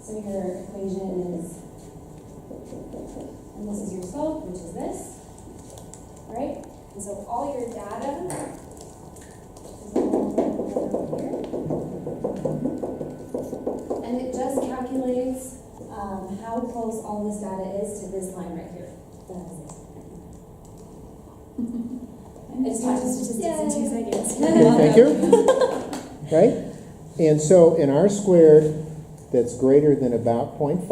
So your equation is, and this is your slope, which is this, right? And so all your data is all over here. And it just calculates how close all this data is to this line right here. That is it. It's taught you statistics in 2 seconds. Thank you. Right? And so in R squared, that's greater than about 0.5,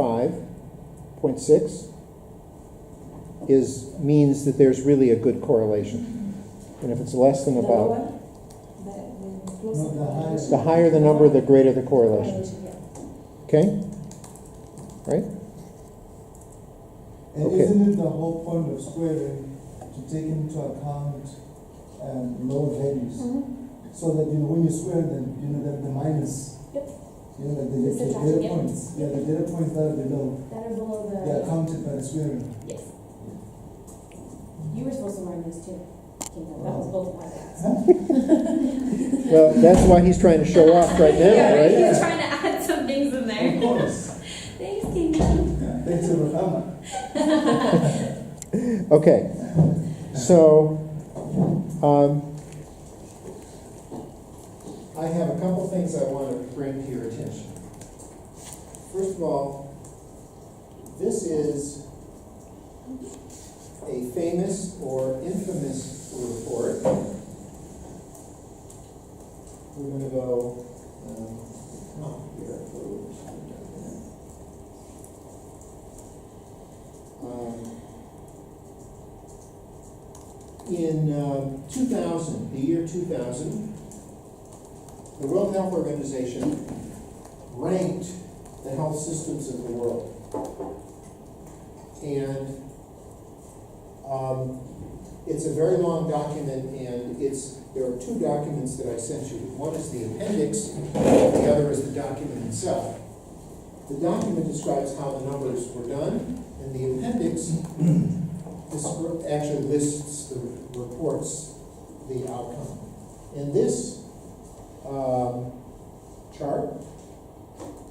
0.6, means that there's really a good correlation. And if it's less than about, the higher the number, the greater the correlation. Okay? Right? And Okay. isn't it the whole point of squaring to take into account lower values? So that when you square them, that the minus, Yep. that the The subtraction, data yep. points, the data points that are below, That are below they are the. counted by the squaring. Yes. You were supposed to learn this too. That was both of my dads. Well, that's why he's trying to show off right now, Yeah, right? He's trying to add some things in Of there. course. Thanks, Kingdom. Yeah, thanks to Rahama. Okay. So, I have a couple things I want to bring to your attention. First of all, this is a famous or infamous report. We're going to go here. In 2000, the year 2000, the World Health Organization ranked the health systems of the world. And it's a very long document, and there are 2 documents that I sent you. One is the appendix, the other is the document itself. The document describes how the numbers were done, and the appendix actually lists the reports, the outcome. And this chart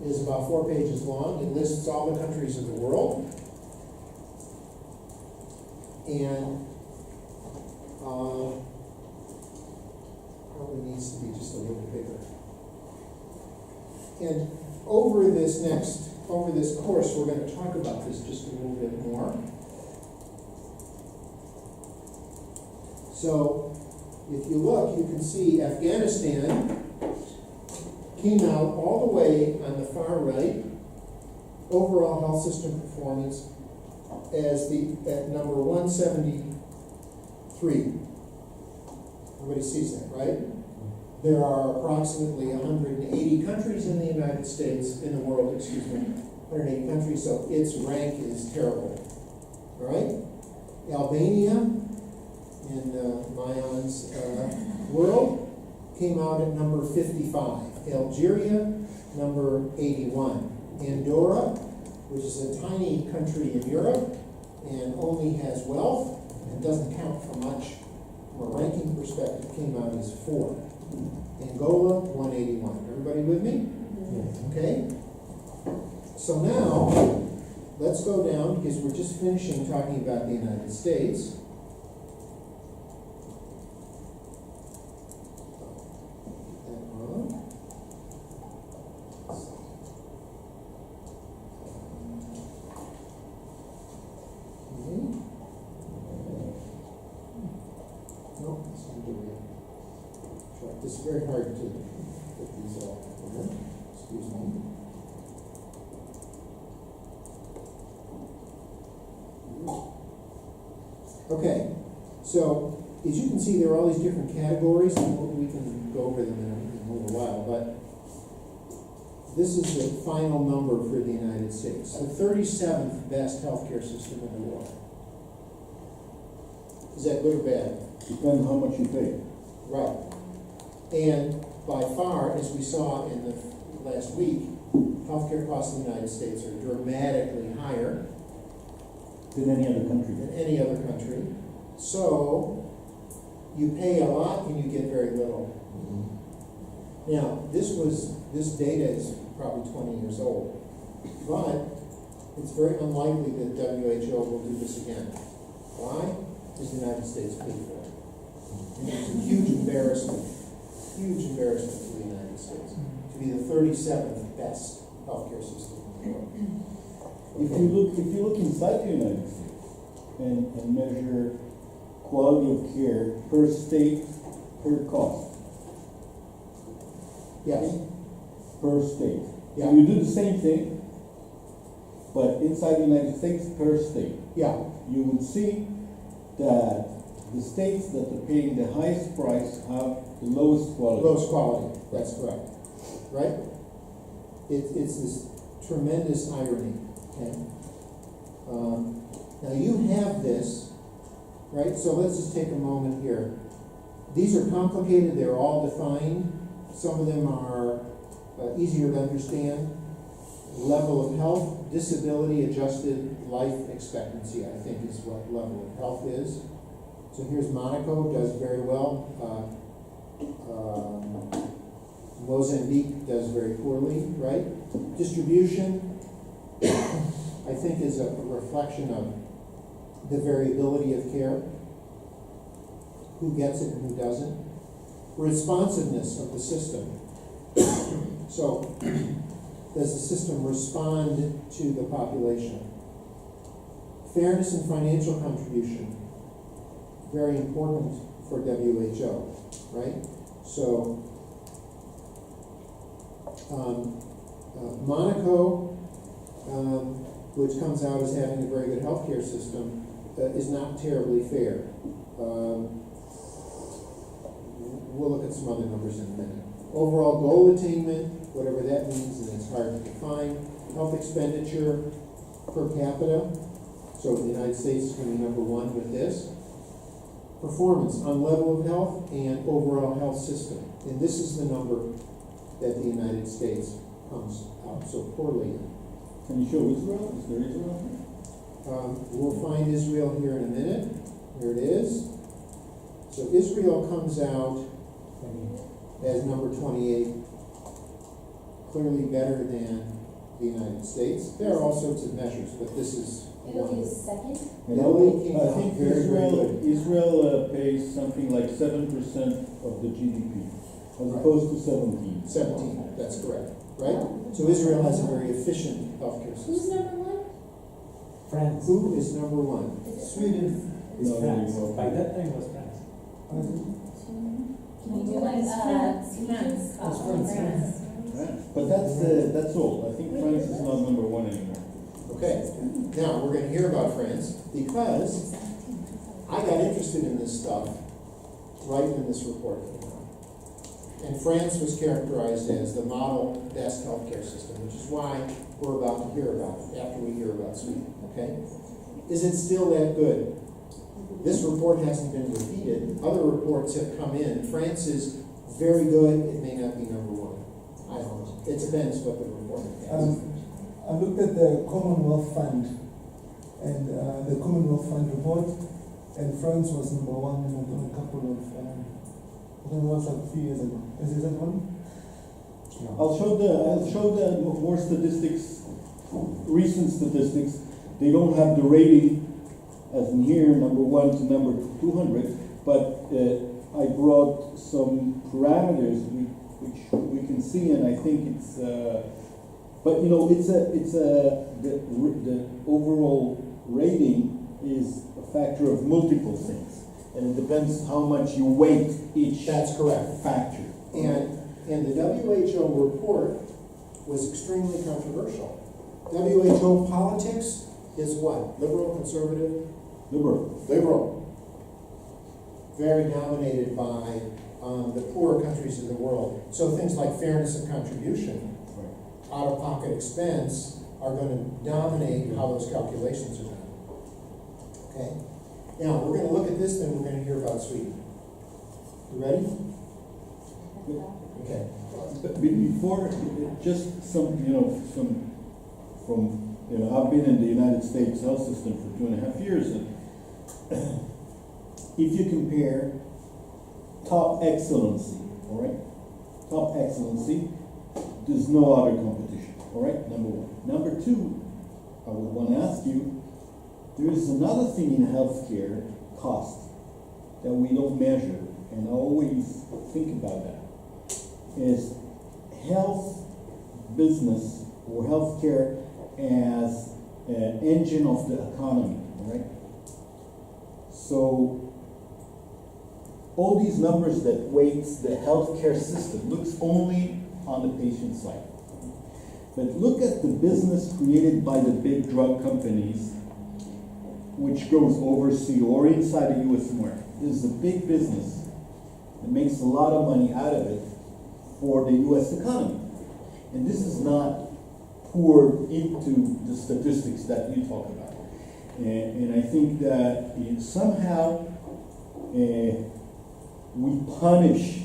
is about 4 pages long. It lists all the countries of the world. And probably needs to be just a little bigger. And over this course, we're going to talk about this just a little bit more. So, if you look, you can see Afghanistan came out all the way on the far right, overall health system performance, at number 173. Everybody sees that, right? There are approximately 180 countries in the United States, in the world, 180 countries, so its rank is terrible. All right? Albania, in Mayon's world, came out at number 55. Algeria, number 81. Andorra, which is a tiny country in Europe and only has wealth and doesn't count for much from a ranking perspective, came out as 4. Angola, 181. Everybody with me? Okay? So now, let's go down, because we're just finishing talking about the United States. It's very hard to put these all together. Excuse me. Okay, so as you can see, there are all these different categories, and we can go over them in a little while, but this is the final number for the United States, the 37th best healthcare system in the world. Is that good or bad? Depends how much you pay. Right. And by far, as we saw in the last week, healthcare costs in the United States are dramatically higher Than any other country. than any other country. So you pay a lot and you get very little. Now, this data is probably 20 years old. But it's very unlikely that WHO will do this again. Why? Because the United States paid for it. And it's a huge embarrassment to the United States to be the 37th best healthcare system in the world. If you look inside the United States and measure quality of care per state, per cost, Yes, per state. Yeah. So you do the same thing, but inside the United States per state. yeah, You would see that the states that are paying the highest price have the lowest quality. lowest quality, that's correct, right? It's this tremendous irony, okay? Now you have this, right? So let's just take a moment here. These are complicated, they're all defined. Some of them are easier to understand. Level of health, disability adjusted life expectancy, I think is what level of health is. So here's Monaco, does very well. Mozambique does very poorly, right? Distribution, I think, is a reflection of the variability of care. Who gets it and who doesn't. Responsiveness of the system. So, does the system respond to the population? Fairness and financial contribution, very important for WHO, right? So, Monaco, which comes out as having a very good healthcare system, is not terribly fair. We'll look at some other numbers in a minute. Overall goal attainment, whatever that means, and it's hard to define. Health expenditure per capita. So the United States is going to be number one with this. Performance on level of health and overall health system. And this is the number that the United States comes out so poorly in. Can you show Israel? Is there Israel? We'll find Israel here in a minute. Here it is. So Israel comes out as number 28, clearly better than the United States. There are all sorts of measures, but this is Italy one. is second. And Italy came I out think very, very good. Israel pays something like 7% of the GDP, as opposed to 17. 17, that's correct, right? So Israel has a very efficient healthcare Who's system. number one? France. Who is number one? Is it Sweden. It's No, France. no, no. By that time it was France. Can you do like, France. France. But that's all. I think France is not number one anymore. Okay, now we're going to hear about France because I got interested in this stuff right when this report came out. And France was characterized as the model best healthcare system, which is why we're about to hear about it after we hear about Sweden, okay? Is it still that good? This report hasn't been repeated. Other reports have come in. France is very good. It may not be number one. I don't know. It depends what the report has. I looked at the Commonwealth Fund and the Commonwealth Fund report, and France was number one in a couple of, I think it was like 3 years ago. Is that one? I'll show the more statistics, recent statistics. They don't have the rating as in here, number 1 to number 200, but I brought some parameters which we can see, and I think it's. But you know, the overall rating is a factor of multiple things, and it depends how much you weight each That's correct. factor. And the WHO report was extremely controversial. WHO politics is what? Liberal, conservative? Liberal. Liberal. Very dominated by the poorer countries of the world. So things like fairness of contribution, out-of-pocket expense, are going to dominate how those calculations are done. Okay? Now, we're going to look at this, then we're going to hear about Sweden. You ready? Okay. But before, just some, I've been in the United States health system for 2.5 years, and if you compare top excellency, all right, top excellency, there's no other competition. All right, number one. Number two, I would want to ask you, there is another thing in healthcare cost that we don't measure, and I always think about that, is health business or healthcare as an engine of the economy, all right? So all these numbers that weights the healthcare system looks only on the patient side. But look at the business created by the big drug companies, which goes overseas or inside the US somewhere. This is a big business that makes a lot of money out of it for the US economy. And this is not poured into the statistics that you talk about. And I think that somehow we punish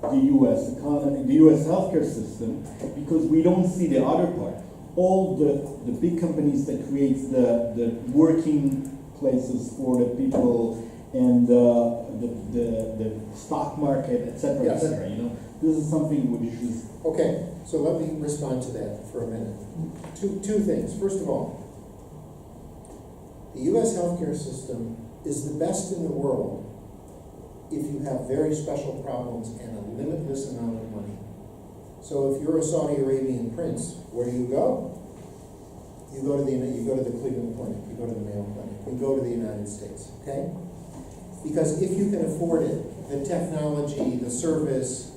the US economy, the US healthcare system, because we don't see the other part. All the big companies that create the working places for the people and the stock market, et cetera, Yes. et cetera, you know. This is something which is Okay, so let me respond to that for a minute. Two things. First of all, the US healthcare system is the best in the world if you have very special problems and a limitless amount of money. So if you're a Saudi Arabian prince, where do you go? You go to the Cleveland Clinic, you go to the Mayo Clinic, you go to the United States, okay? Because if you can afford it, the technology, the service,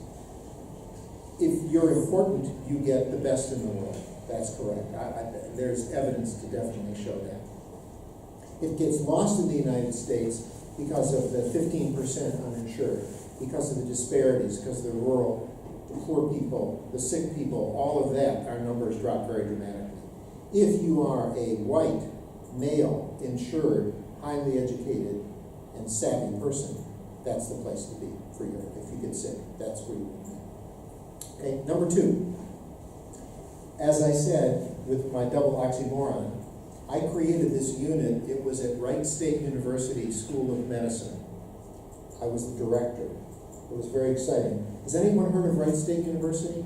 if you're important, you get the best in the world. That's correct. There's evidence to definitely show that. It gets lost in the United States because of the 15% uninsured, because of the disparities, because of the rural, the poor people, the sick people, all of that, our numbers drop very dramatically. If you are a white, male, insured, highly educated, and savvy person, that's the place to be for you. If you get sick, that's where you will be. Okay, number two. As I said, with my double oxymoron, I created this unit. It was at Wright State University School of Medicine. I was the director. It was very exciting. Has anyone heard of Wright State University?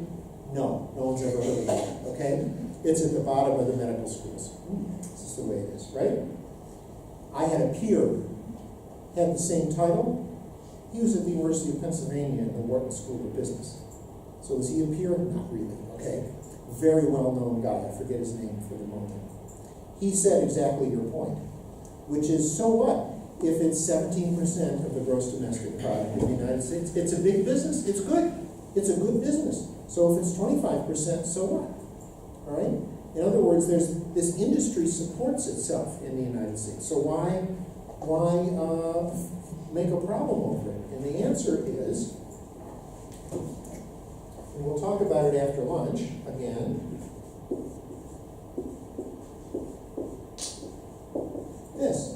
No one's ever heard of it, okay? It's at the bottom of the medical schools. This is the way it is, right? I had a peer, had the same title. He was at the University of Pennsylvania in the Wharton School of Business. So was he a peer? Not really, okay? Very well-known guy. I forget his name for the moment. He said exactly your point, which is, so what? If it's 17% of the gross domestic product in the United States, it's a big business, it's good. It's a good business. So if it's 25%, so what? All right? In other words, this industry supports itself in the United States. So why make a problem over it? And the answer is, and we'll talk about it after lunch again, this.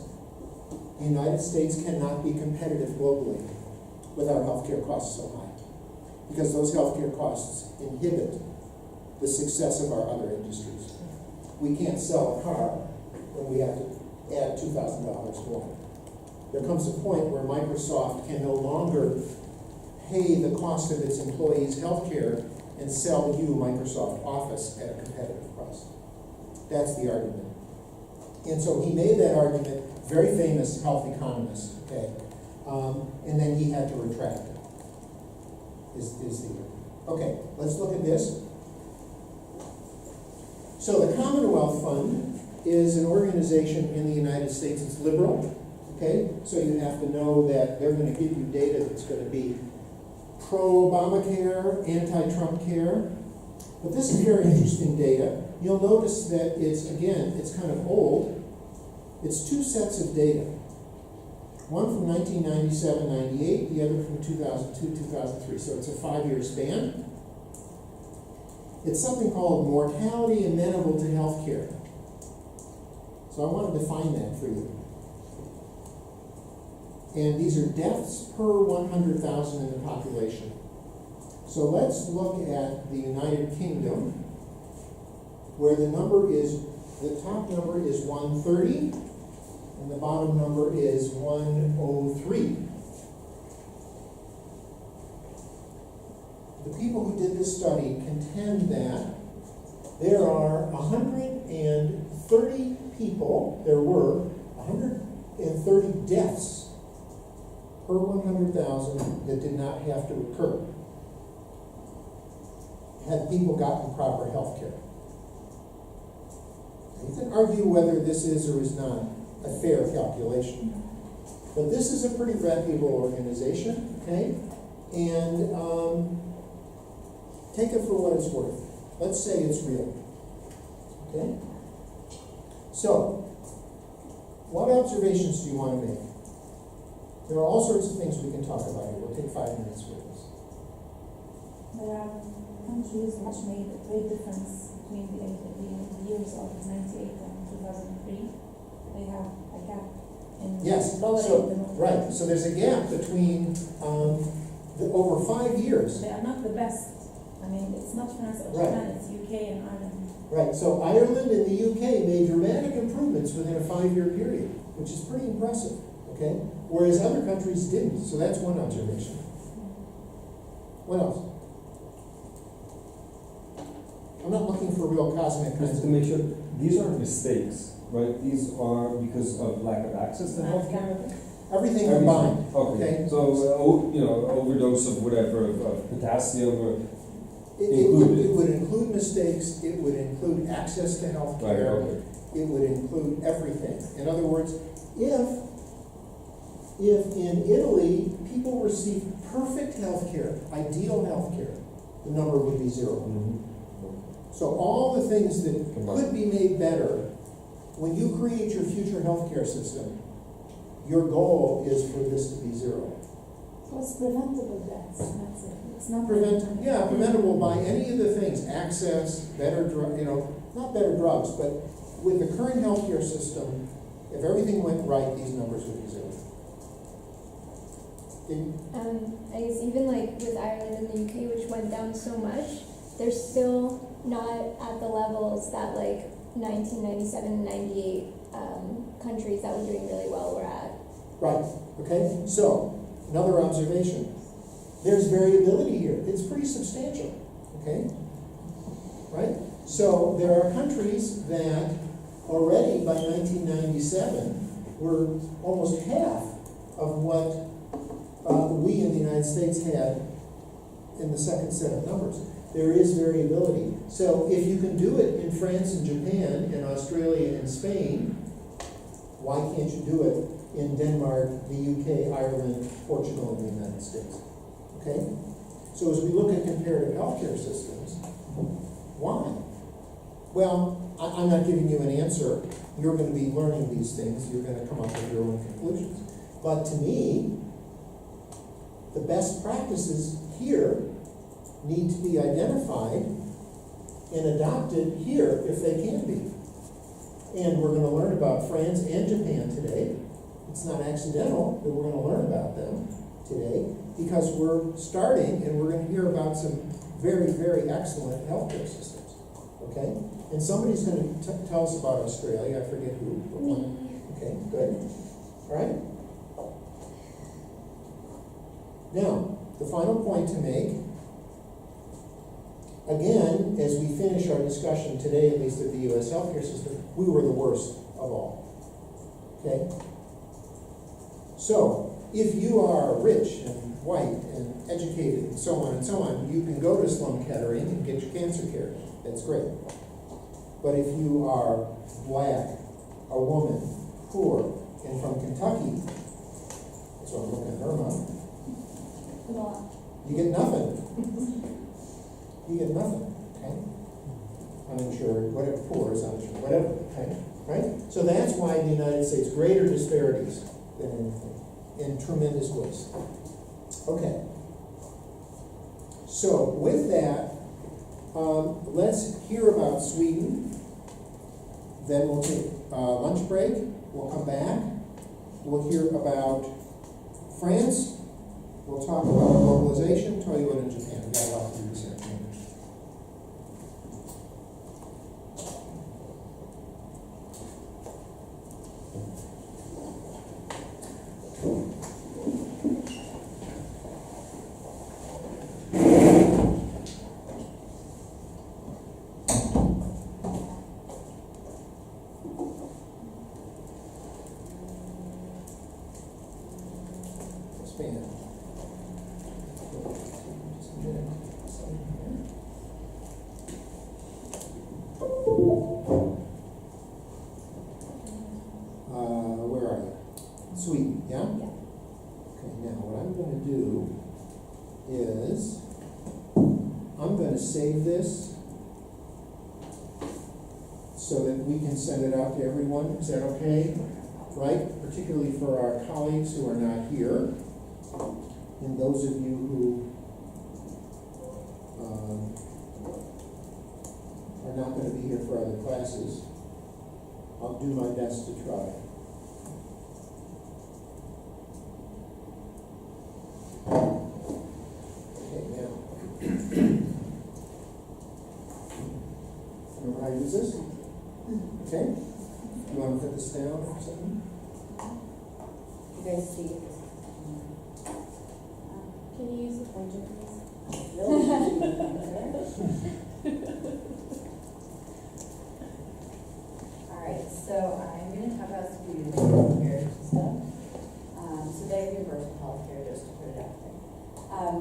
The United States cannot be competitive globally with our healthcare costs so high, because those healthcare costs inhibit the success of our other industries. We can't sell a car when we have to add $2,000 more. There comes a point where Microsoft can no longer pay the cost of its employees' healthcare and sell you Microsoft Office at a competitive price. That's the argument. And so he made that argument, very famous health economist, okay? And then he had to retract it, okay, let's look at this. So the Commonwealth Fund is an organization in the United States. It's liberal, okay? So you have to know that they're going to give you data that's going to be pro-Obamacare, anti-Trump care. But this is very interesting data. You'll notice that it's kind of old. It's two sets of data. One from 1997-98, the other from 2002-2003. So it's a 5-year span. It's something called mortality amenable to health care. So I want to define that for you. And these are deaths per 100,000 in the population. So let's look at the United Kingdom, where the top number is 130, and the bottom number is 103. The people who did this study contend that There are 130 people, there were 130 deaths per 100,000 that did not have to occur had people gotten proper health care. You can argue whether this is or is not a fair calculation. But this is a pretty reputable organization, okay? And take it for what it's worth. Let's say it's real, okay? So, what observations do you want to make? There are all sorts of things we can talk about here. We'll take 5 minutes for this. There are countries which made a great difference between the years of 98 and 2003. They have a gap in Yes, lowering so, the number. right, so there's a gap between over 5 years. They are not the best. I mean, it's not France or Right. Japan, it's UK and Ireland. Right, so Ireland and the UK made dramatic improvements within a 5-year period, which is pretty impressive, okay? Whereas other countries didn't, so that's one observation. What else? I'm not looking for real cosmic kinds Just to of... make sure, these aren't mistakes, right? These are because of lack of access to healthcare? Everything combined, Okay, okay? so, overdose of whatever, of potassium or, It included. would include mistakes, it would include access to health right, care. okay. It would include everything. In other words, if in Italy people received perfect health care, ideal health care, the number would be 0. Mhm. So all the things that Combined. could be made better, when you create your future healthcare system, your goal is for this to be 0. So it's preventable deaths, that's it. It's not Preventable by any of the things, access, better drug, not better drugs, but with the current healthcare system, if everything went right, these numbers would be 0. I guess even like with Ireland and the UK, which went down so much, they're still not at the levels that like 1997 and 98 countries that were doing really well were at. Right, okay, so, another observation. There's variability here, it's pretty substantial, okay? Right? So, there are countries that already by 1997 were almost half of what we in the United States had in the second set of numbers. There is variability. So, if you can do it in France and Japan and Australia and Spain, why can't you do it in Denmark, the UK, Ireland, Portugal, and the United States? Okay? So as we look at comparative healthcare systems, why? Well, I'm not giving you an answer. You're going to be learning these things. You're going to come up with your own conclusions. But to me, the best practices here need to be identified and adopted here if they can be. And we're going to learn about France and Japan today. It's not accidental that we're going to learn about them today because we're starting and we're going to hear about some very, very excellent healthcare systems. Okay? And somebody's going to tell us about Australia. I forget who. Okay, good. All right? Now, the final point to make, again, as we finish our discussion today, at least of the U.S. healthcare system, we were the worst of all. Okay? So, if you are rich and white and educated and so on, you can go to Sloan Kettering and get your cancer care. That's great. But if you are black, a woman, poor, and from Kentucky, that's what I'm looking at Irma, you get nothing. You get nothing, okay? Uninsured, whatever, poor is uninsured, whatever, okay? Right? So that's why in the United States, greater disparities than anything, and tremendous waste. Okay. So with that, let's hear about Sweden. Then we'll take a lunch break. We'll come back. We'll hear about France. We'll talk about globalization, Toyota, and Japan. We've got a lot to do this afternoon. with this so that we can send it out to everyone? Is that okay? Right? Particularly for our colleagues who are not here, and those of you who are not going to be here for other classes. I'll do my best to try. Okay, now. Remember how to use this? Okay. You want to put this down or something? You guys see it? Can you use the pointer, please? Alright, so I'm gonna talk about student healthcare system. So they have universal healthcare, just to put it out there.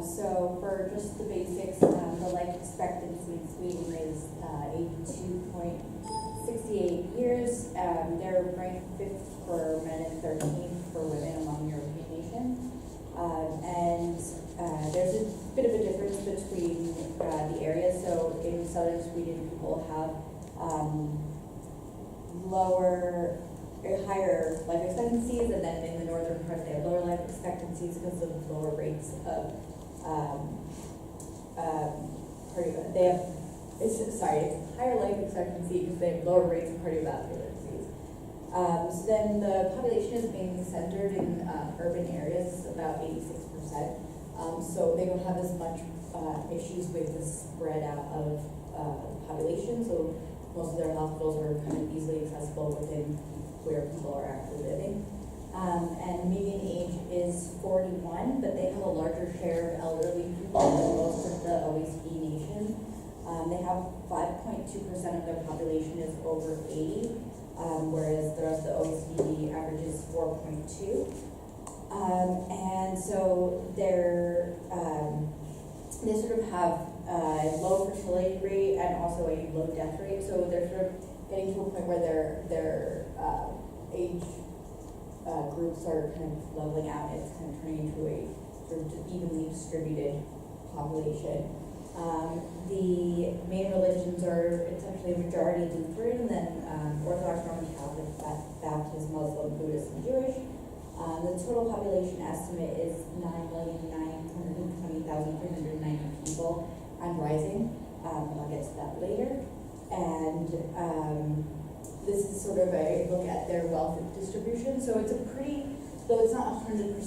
So for just the basics, the life expectancy in Sweden is 82.68 years. They're ranked 5th for men and 13th for women among European nations. There's a bit of a difference between the areas. So in southern Sweden, people have higher life expectancies, and then in the northern part they have lower life expectancies because of lower rates of higher life expectancy because they have lower rates of cardiovascular disease. So then the population is mainly centered in urban areas, about 86%. So they don't have as much issues with the spread out of population. So most of their hospitals are kind of easily accessible within where people are actually living. And median age is 41, but they have a larger share of elderly people than most of the OECD nations. They have 5.2% of their population is over 80, whereas the rest of the OECD average is 4.2. And so they sort of have low fertility rate and also a low death rate. So they're sort of getting to a point where their age groups are kind of leveling out. It's kind of turning into a sort of evenly distributed population. The main religions are, it's actually a majority Lutheran, then Orthodox, Roman Catholic, Baptist, Muslim, Buddhist, and Jewish. The total population estimate is 9,920,390 people and rising. I'll get to that later. And this is sort of a look at their wealth distribution. So it's a pretty, though it's not 100%,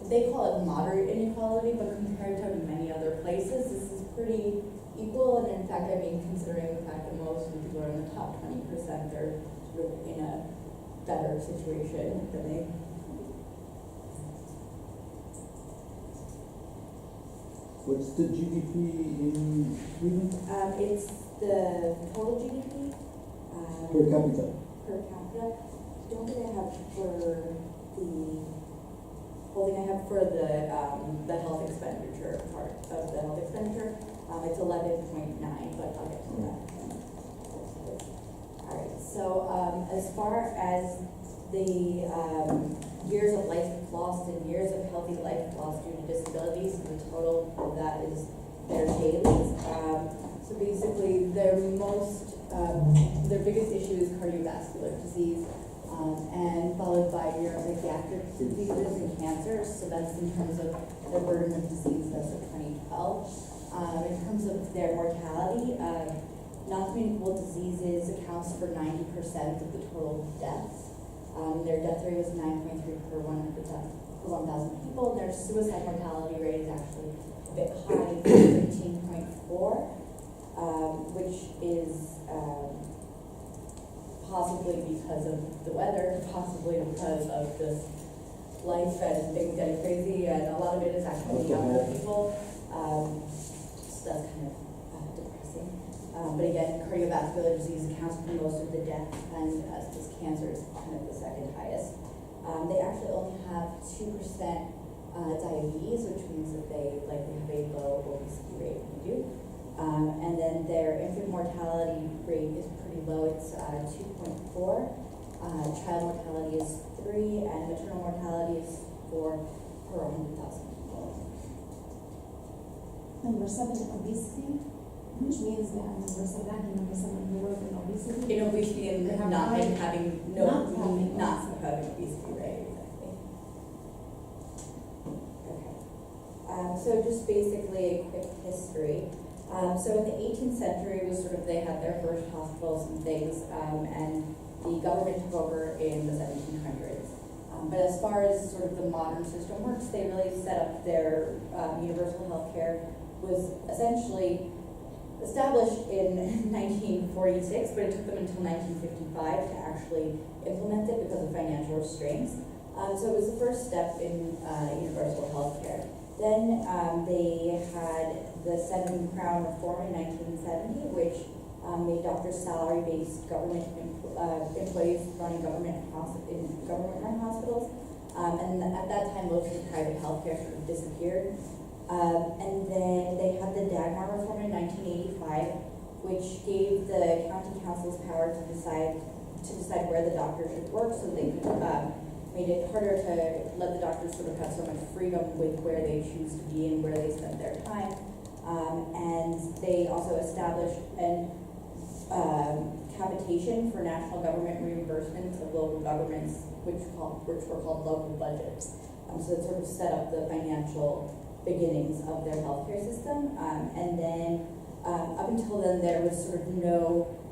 they call it moderate inequality, but compared to many other places, this is pretty equal. And in fact, I mean, considering the fact that most of the people are in the top 20%, they're sort of in a better situation than they. What's the GDP in Sweden? It's the total GDP. Per capita? Per capita. Don't think I have for the whole thing. I have for the health expenditure part of the health expenditure. It's 11.9, but I'll get to that. All right. So as far as the years of life lost and years of healthy life lost due to disabilities, the total of that is their dailies. So basically, their biggest issue is cardiovascular disease, and followed by neuropsychiatric diseases and cancers. So that's in terms of their burden of disease as of 2012. In terms of their mortality, non-communicable diseases accounts for 90% of the total deaths. Their death rate was 9.3 per 1,000 people. Their suicide mortality rate is actually a bit high, 13.4, which is possibly because of the weather, possibly because of just life and things getting crazy, and a lot of it is actually younger people. So that's kind of depressing. But again, cardiovascular disease accounts for most of the death, and this cancer is kind of the second highest. They actually only have 2% diabetes, which means that they likely have a low obesity rate when they do. And then their infant mortality rate is pretty low. It's 2.4. Child mortality is 3, and maternal mortality is 4 per 100,000 people. number 7 obesity, which means they are ranking number 7 in the world in obesity. In obesity and They have not high- having not having obesity, right? Exactly. Okay. So just basically a quick history. So in the 18th century was sort of, they had their first hospitals and things, and the government took over in the 1700s. But as far as sort of the modern system works, they really set up their universal health care was essentially established in 1946, but it took them until 1955 to actually implement it because of financial restraints. So it was the first step in universal health care. Then they had the 7 Crown Reform in 1970, which made doctors salary-based government employees running government-run hospitals. And at that time, most of the private healthcare sort of disappeared. And then they had the Dagmar Reform in 1985, which gave the county councils power to decide where the doctors should work, so they could made it harder to let the doctors sort of have so much freedom with where they choose to be and where they spend their time. And they also established an capitation for national government reimbursements of local governments, which were called local budgets. So it sort of set up the financial beginnings of their healthcare system. And then up until then, there was sort of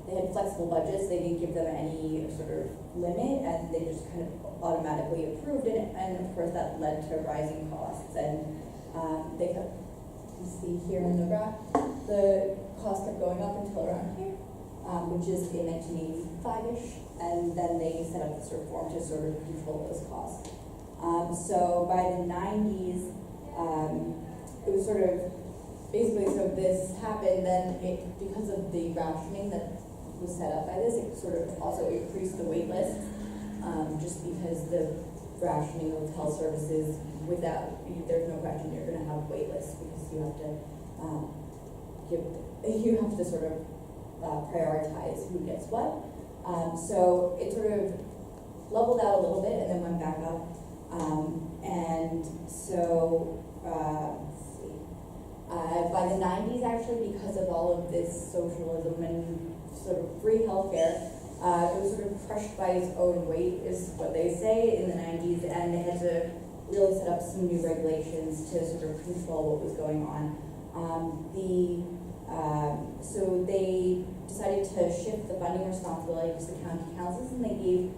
they had flexible budgets. They didn't give them any sort of limit, and they just kind of automatically approved it. And of course, that led to rising costs. And they kept, you see here in the graph, the cost kept going up until around here, which is in 1985-ish. And then they set up this reform to sort of control those costs. So by the 90s, it was sort of basically, so this happened, then because of the rationing that was set up by this, it sort of also increased the wait list, just because the rationing of health services, there's no question you're going to have wait lists, because you have to sort of prioritize who gets what. So it sort of leveled out a little bit and then went back up. And so, let's see, by the 90s, actually, because of all of this socialism and sort of free healthcare, it was sort of crushed by its own weight, is what they say, in the 90s, and they had to really set up some new regulations to sort of control what was going on. So they decided to shift the funding responsibility to the county councils, and they gave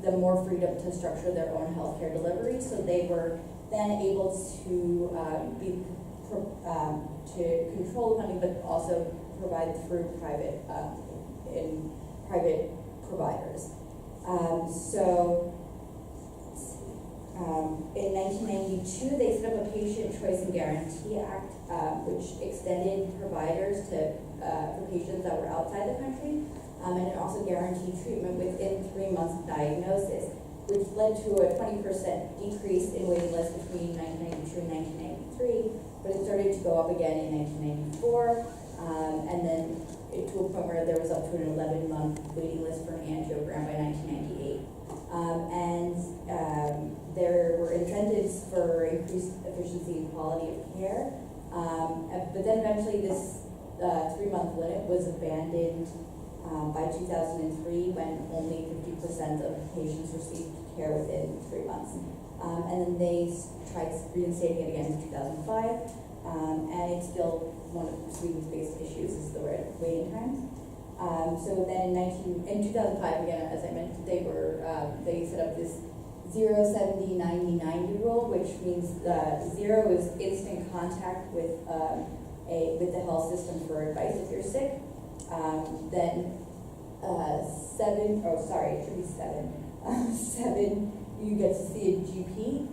them more freedom to structure their own healthcare delivery. So they were then able to to control the funding, but also provide through private providers. In 1992, they set up a Patient Choice and Guarantee Act, which extended providers for patients that were outside the country, and it also guaranteed treatment within 3 months of diagnosis, which led to a 20% decrease in waiting lists between 1992 and 1993, but it started to go up again in 1994, and then to a point where there was up to an 11-month waiting list for an angiogram by 1998. There were incentives for increased efficiency and quality of care, but then eventually this 3-month limit was abandoned by 2003, when only 50% of patients received care within 3 months. And then they tried reinstating it again in 2005, and it's still one of Sweden's biggest issues is the waiting times. So then in 2005, again, as I mentioned, they set up this 0, 70, 90, 90 rule, which means 0 is instant contact with the health system for advice if you're sick. Then 7, it should be 7. 7, you get to see a GP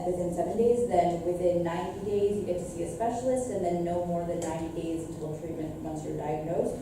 within 7 days. Then within 90 days, you get to see a specialist, and then no more than 90 days until treatment once you're diagnosed.